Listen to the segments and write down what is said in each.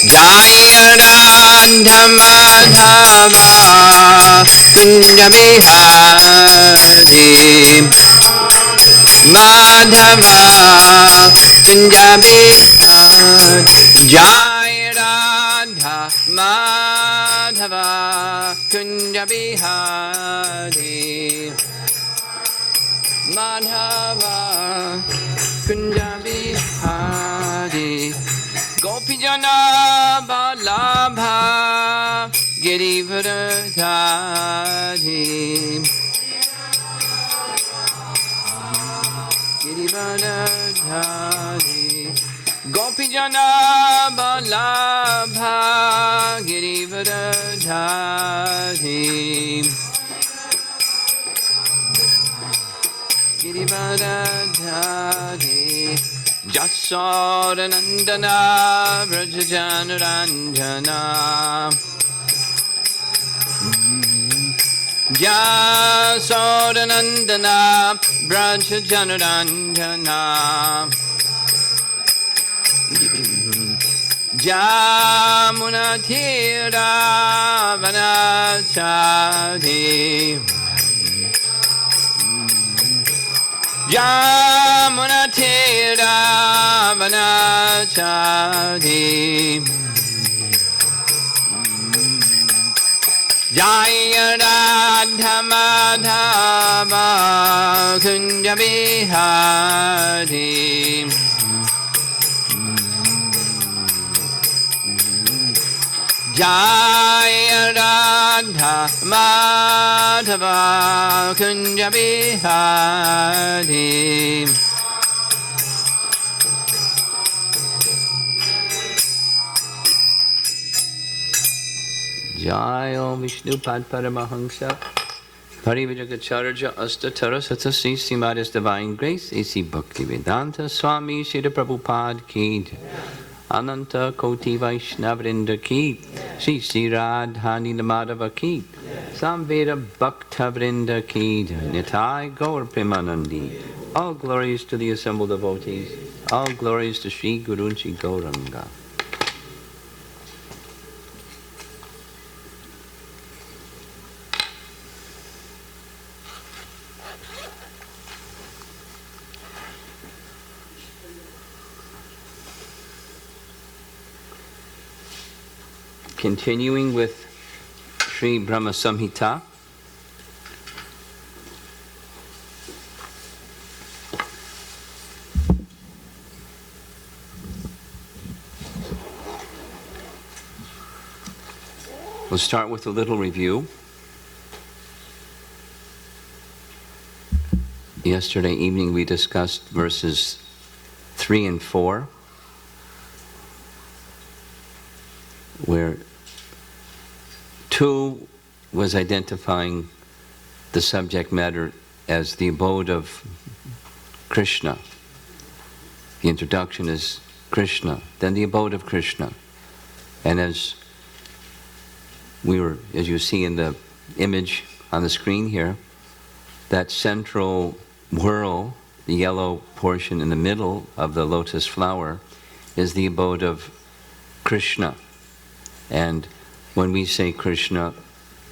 Jaya Radha Madhava Kunja Bihari Madhava Kunja Bihari Jaya Radha Madhava Kunja Bihari Madhava Kunja Bihari Gopijana Vallabha Girivardhari Girivardhari Gopijana Vallabha Girivardhari Girivardhari Jasodanandana Vrajajanaranjana Jasodanandana Vrajajanaranjana Jamunatira Vanachari Jamunatira Vanachari Jaya Radha Madhava Kunja Bihari Jaya Radha Madhava Kunja Bihari Jayo Vishnu Pad Paramahamsa Parivajagacharya Astatara Satasri Srimadis Divine Grace A.C. Bhaktivedanta Swami Srila Prabhupada Ki Ananta Koti Vaishnavrinda Ki Sri Sri Radhani Madhava Ki Samveda Bhakta Vrinda Ki Nitai Gaur Premanandi. All glories to the assembled devotees. All glories to Sri Gurunchi Gauranga. Continuing with Sri Brahma Samhita, we'll start with a little review. Yesterday evening we discussed verses 3 and 4, where 2 was identifying the subject matter as the abode of Krishna. The introduction is Krishna, then the abode of Krishna. And as you see in the image on the screen here, that central whorl, the yellow portion in the middle of the lotus flower, is the abode of Krishna. And when we say Krishna,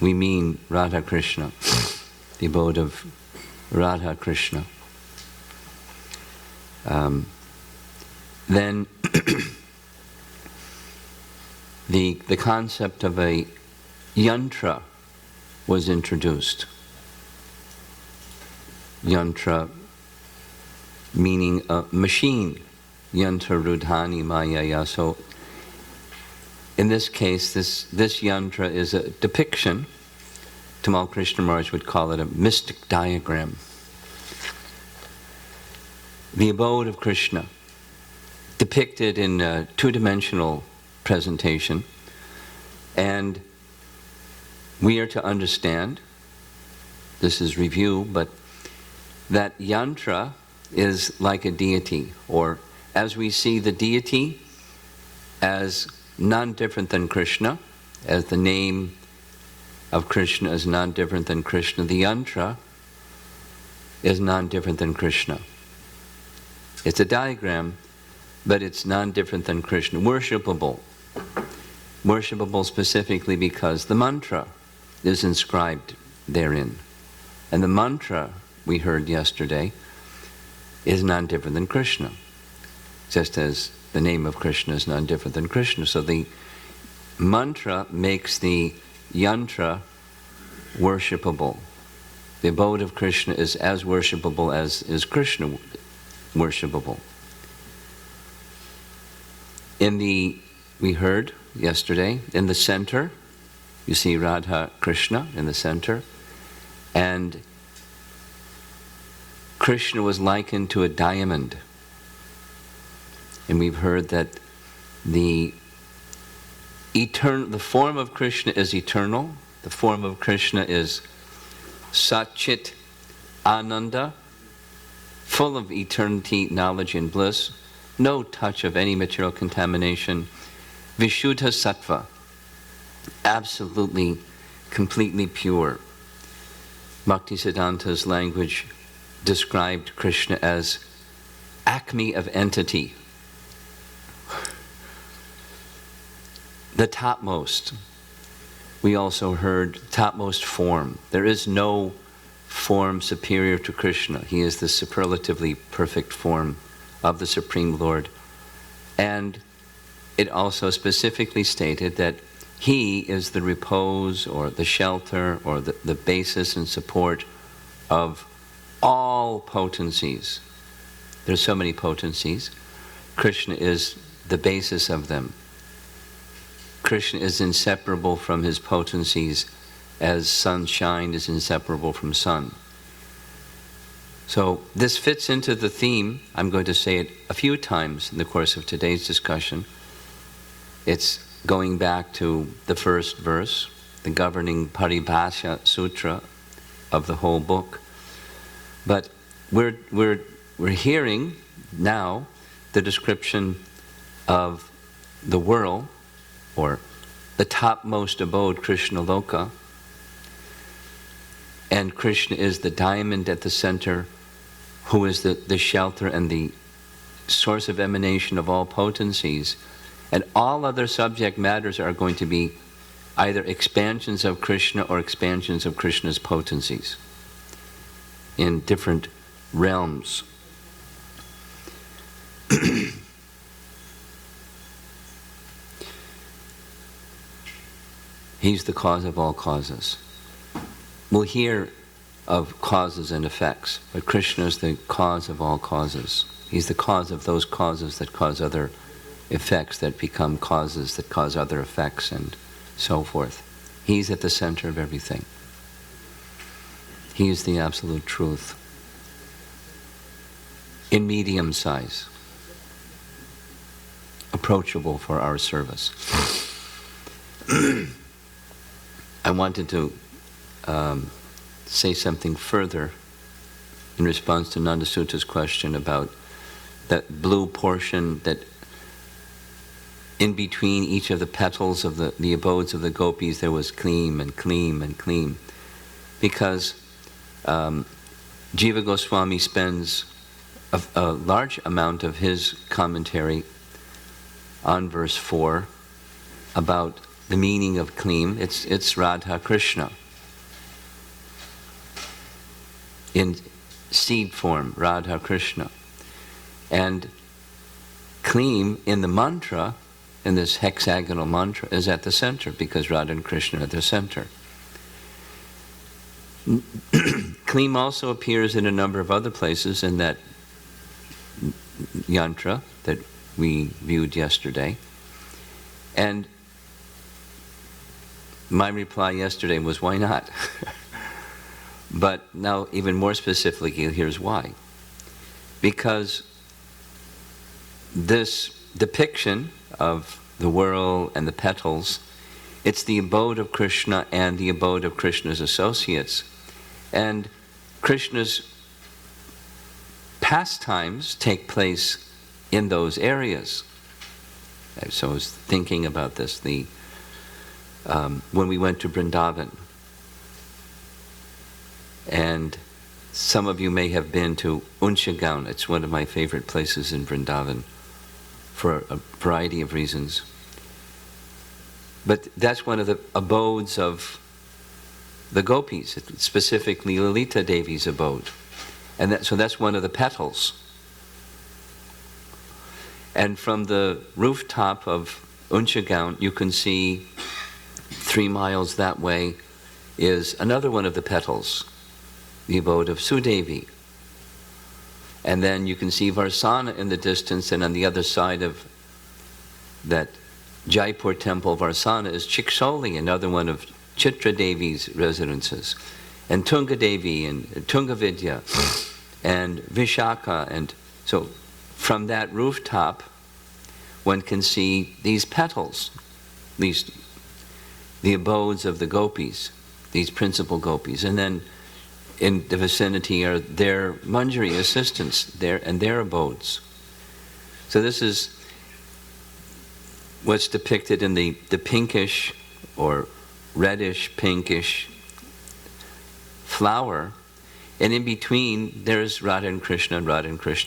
we mean Radha Krishna, the abode of Radha Krishna. Then the concept of a yantra was introduced. Yantra meaning a machine. Yantra rudhani mayaya. So in this case, this yantra is a depiction. Tamal Krishna Maharaj would call it a mystic diagram. The abode of Krishna, depicted in a two-dimensional presentation. And we are to understand, this is review, but that yantra is like a deity, or as we see the deity as none different than Krishna, as the name of Krishna is none different than Krishna, the yantra is none different than Krishna. It's a diagram, but it's non-different than Krishna. Worshipable. Worshipable specifically because the mantra is inscribed therein. And the mantra, we heard yesterday, is non-different than Krishna. Just as the name of Krishna is non-different than Krishna. So the mantra makes the yantra worshipable. The abode of Krishna is as worshipable as is Krishna worshipable. We heard yesterday, in the center, you see Radha Krishna in the center, and Krishna was likened to a diamond. And we've heard that the form of Krishna is eternal. The form of Krishna is Satchit Ananda, full of eternity, knowledge, and bliss. No touch of any material contamination. Vishuddha Sattva, absolutely, completely pure. Bhaktisiddhanta's language described Krishna as acme of entity. The topmost. We also heard topmost form. There is no form superior to Krishna. He is the superlatively perfect form of the Supreme Lord. And it also specifically stated that he is the repose or the shelter or the basis and support of all potencies. There's so many potencies. Krishna is the basis of them. Krishna is inseparable from his potencies as sunshine is inseparable from sun. So this fits into the theme. I'm going to say it a few times in the course of today's discussion. It's going back to the first verse, the governing Paribhasha Sutra of the whole book. But we're hearing now the description of the world, or the topmost abode, Krishna Loka. And Krishna is the diamond at the center, who is the shelter and the source of emanation of all potencies. And all other subject matters are going to be either expansions of Krishna or expansions of Krishna's potencies in different realms. He's the cause of all causes. We'll hear of causes and effects, but Krishna is the cause of all causes. He's the cause of those causes that cause other effects that become causes that cause other effects, and so forth. He's at the center of everything. He is the absolute truth. In medium size, approachable for our service. I wanted to say something further in response to Nanda Suta's question about that blue portion that in between each of the petals of the abodes of the gopis there was Kleem and Kleem and Kleem. Because Jiva Goswami spends a large amount of his commentary on verse 4 about the meaning of Kleem. It's Radha Krishna. In seed form, Radha Krishna. And Kleem in the mantra, in this hexagonal mantra, is at the center because Radha and Krishna are at the center. Kleem also appears in a number of other places in that yantra that we viewed yesterday. And my reply yesterday was, why not? But now, even more specifically, here's why. Because this depiction of the whirl and the petals, it's the abode of Krishna and the abode of Krishna's associates. And Krishna's pastimes take place in those areas. So I was thinking about this when we went to Vrindavan. And some of you may have been to Unchagaon. It's one of my favorite places in Vrindavan for a variety of reasons. But that's one of the abodes of the gopis, specifically Lalita Devi's abode. And so that's one of the petals. And from the rooftop of Unchagaon, you can see 3 miles that way is another one of the petals, the abode of Sudevi. And then you can see Varsana in the distance, and on the other side of that Jaipur temple, Varsana, is Chiksoli, another one of Chitra Devi's residences, and Tunga Devi and Tunga Vidya and Vishaka. And so from that rooftop, one can see these petals, these the abodes of the gopis, these principal gopis. And then in the vicinity are their manjari assistants and their abodes. So this is what's depicted in the pinkish or reddish pinkish flower, and in between there's Radha and Krishna,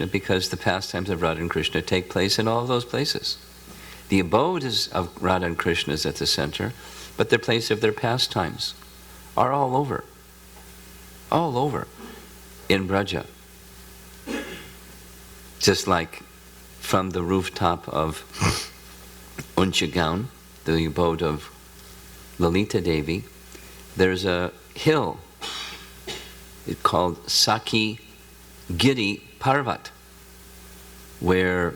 because the pastimes of Radha and Krishna take place in all of those places. The abode of Radha and Krishna is at the center, but the place of their pastimes are all over in Braja. Just like from the rooftop of Unchagaon, the abode of Lalita Devi, there's a hill called Saki Giri Parvat, where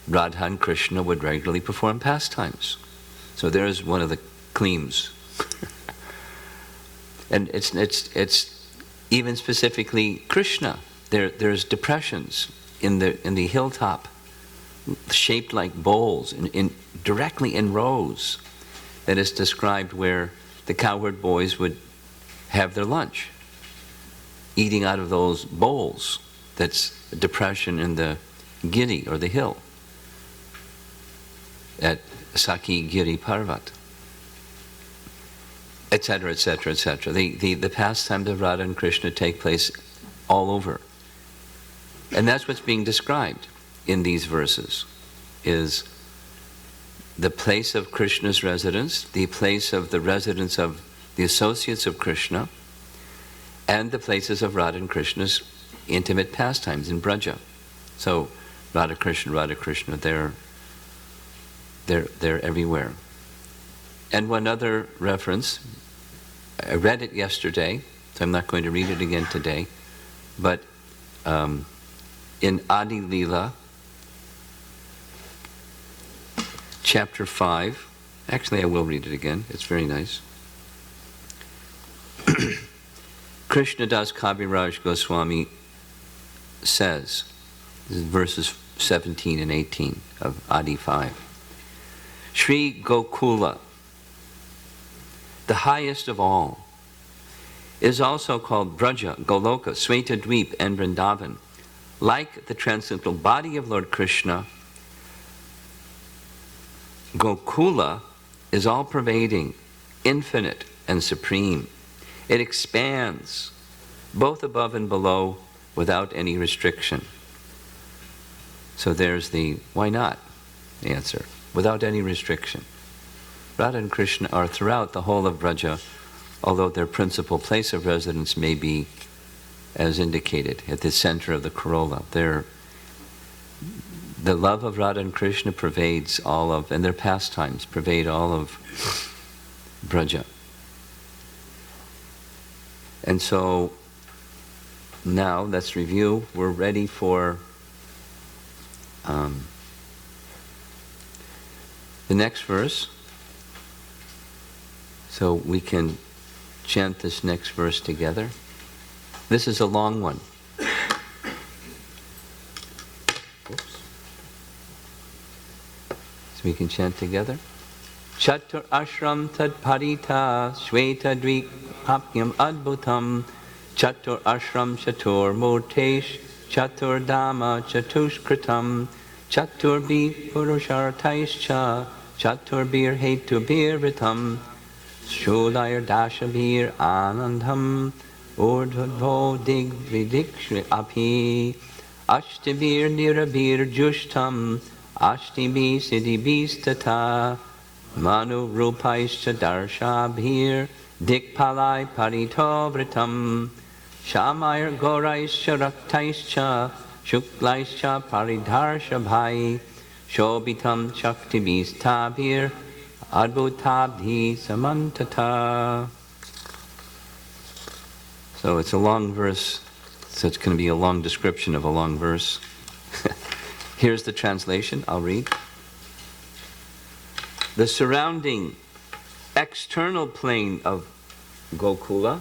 Radha and Krishna would regularly perform pastimes. So there's one of the claims. And it's even specifically Krishna. There's depressions in the hilltop, shaped like bowls, directly in rows, that is described where the cowherd boys would have their lunch, eating out of those bowls. That's a depression in the giri, or the hill, at Saki Giri Parvat, etc., etc., etc. The pastimes of Radha and Krishna take place all over. And that's what's being described in these verses, is the place of Krishna's residence, the place of the residence of the associates of Krishna, and the places of Radha and Krishna's intimate pastimes in Braja. So Radha Krishna, they're everywhere. And one other reference, I read it yesterday, so I'm not going to read it again today, but in Adi Leela, chapter 5, actually I will read it again, it's very nice. Krishnadas Kaviraj Goswami says, this is verses 17 and 18 of Adi 5. Sri Gokula, the highest of all, is also called Braja, Goloka, Svetadweep, and Vrindavan. Like the transcendental body of Lord Krishna, Gokula is all-pervading, infinite, and supreme. It expands both above and below without any restriction. So there's the why not answer, without any restriction. Radha and Krishna are throughout the whole of Braja, although their principal place of residence may be, as indicated, at the center of the corolla. The love of Radha and Krishna pervades all of, and their pastimes pervade all of Braja. And so now let's review. We're ready for the next verse. So we can chant this next verse together. This is a long one. Oops. So we can chant together. Chatur ashram tad parita shweta dvik apyam adbhutam chatur ashram chatur murtesh chatur dhamma chatushkritam chatur bi purushartaischa chatur bir hetu bir ritam shulayar dashabir anandham urdhvo dig vidikshri api ashtibir nirabir jushtam ashtibi siddhibis tata manu rupaischa darshabhir dikpalai paritavritam shamayar goraischa raktaischa shuklaischa paridharshabhai shobitam shaktibis tabir adbhutabhi samantata. So it's a long verse, so it's going to be a long description of a long verse. Here's the translation, I'll read. The surrounding external plane of Gokula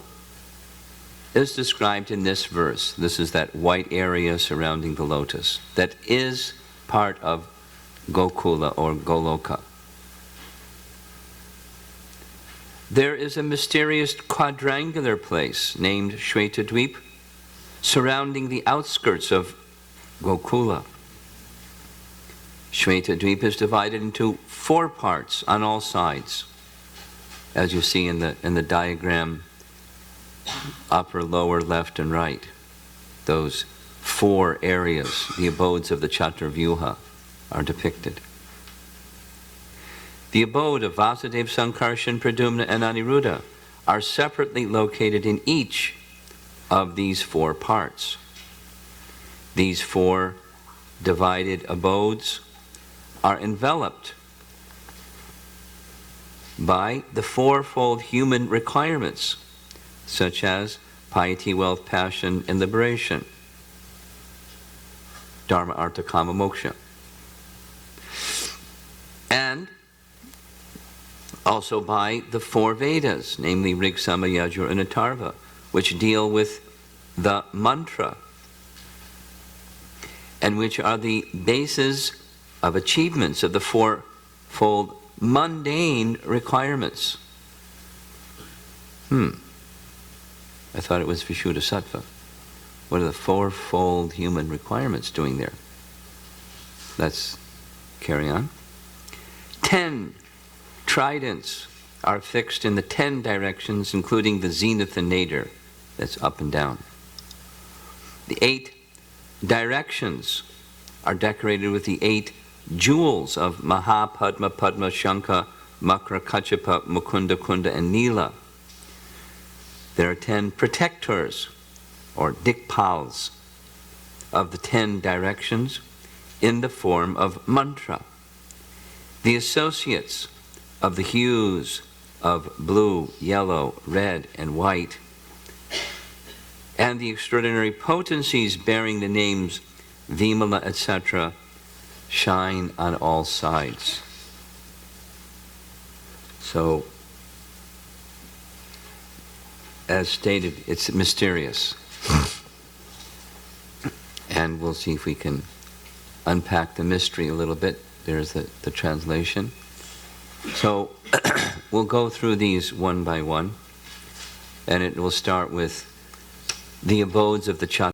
is described in this verse. This is that white area surrounding the lotus that is part of Gokula or Goloka. There is a mysterious quadrangular place named Shvetadvip surrounding the outskirts of Gokula. Shvetadvip is divided into 4 parts on all sides, as you see in the diagram, upper, lower, left, and right. Those 4 areas, the abodes of the Chaturvyuha, are depicted. The abode of Vasudeva, Sankarshan, Pradyumna, and Aniruddha are separately located in each of these 4 parts. These 4 divided abodes are enveloped by the 4-fold human requirements, such as piety, wealth, passion, and liberation, dharma, artha, kama, moksha. And also by the 4 Vedas, namely Rig, Sama, Yajur, and Atharva, which deal with the mantra and which are the bases of achievements of the 4-fold mundane requirements. I thought it was Vishuddha Sattva. What are the 4-fold human requirements doing there? Let's carry on. 10 tridents are fixed in the 10 directions, including the zenith and nadir, that's up and down. The 8 directions are decorated with the 8 jewels of Maha, Padma, Padma, Shankha, Makra, Kachapa, Mukunda, Kunda, and Nila. There are 10 protectors, or dikpals, of the 10 directions in the form of mantra. The associates of the hues of blue, yellow, red, and white, and the extraordinary potencies bearing the names Vimala, etc., shine on all sides. So, as stated, it's mysterious. And we'll see if we can unpack the mystery a little bit. There's the translation. So we'll go through these one by one, and it will start with the abodes of the Chaturvyuha.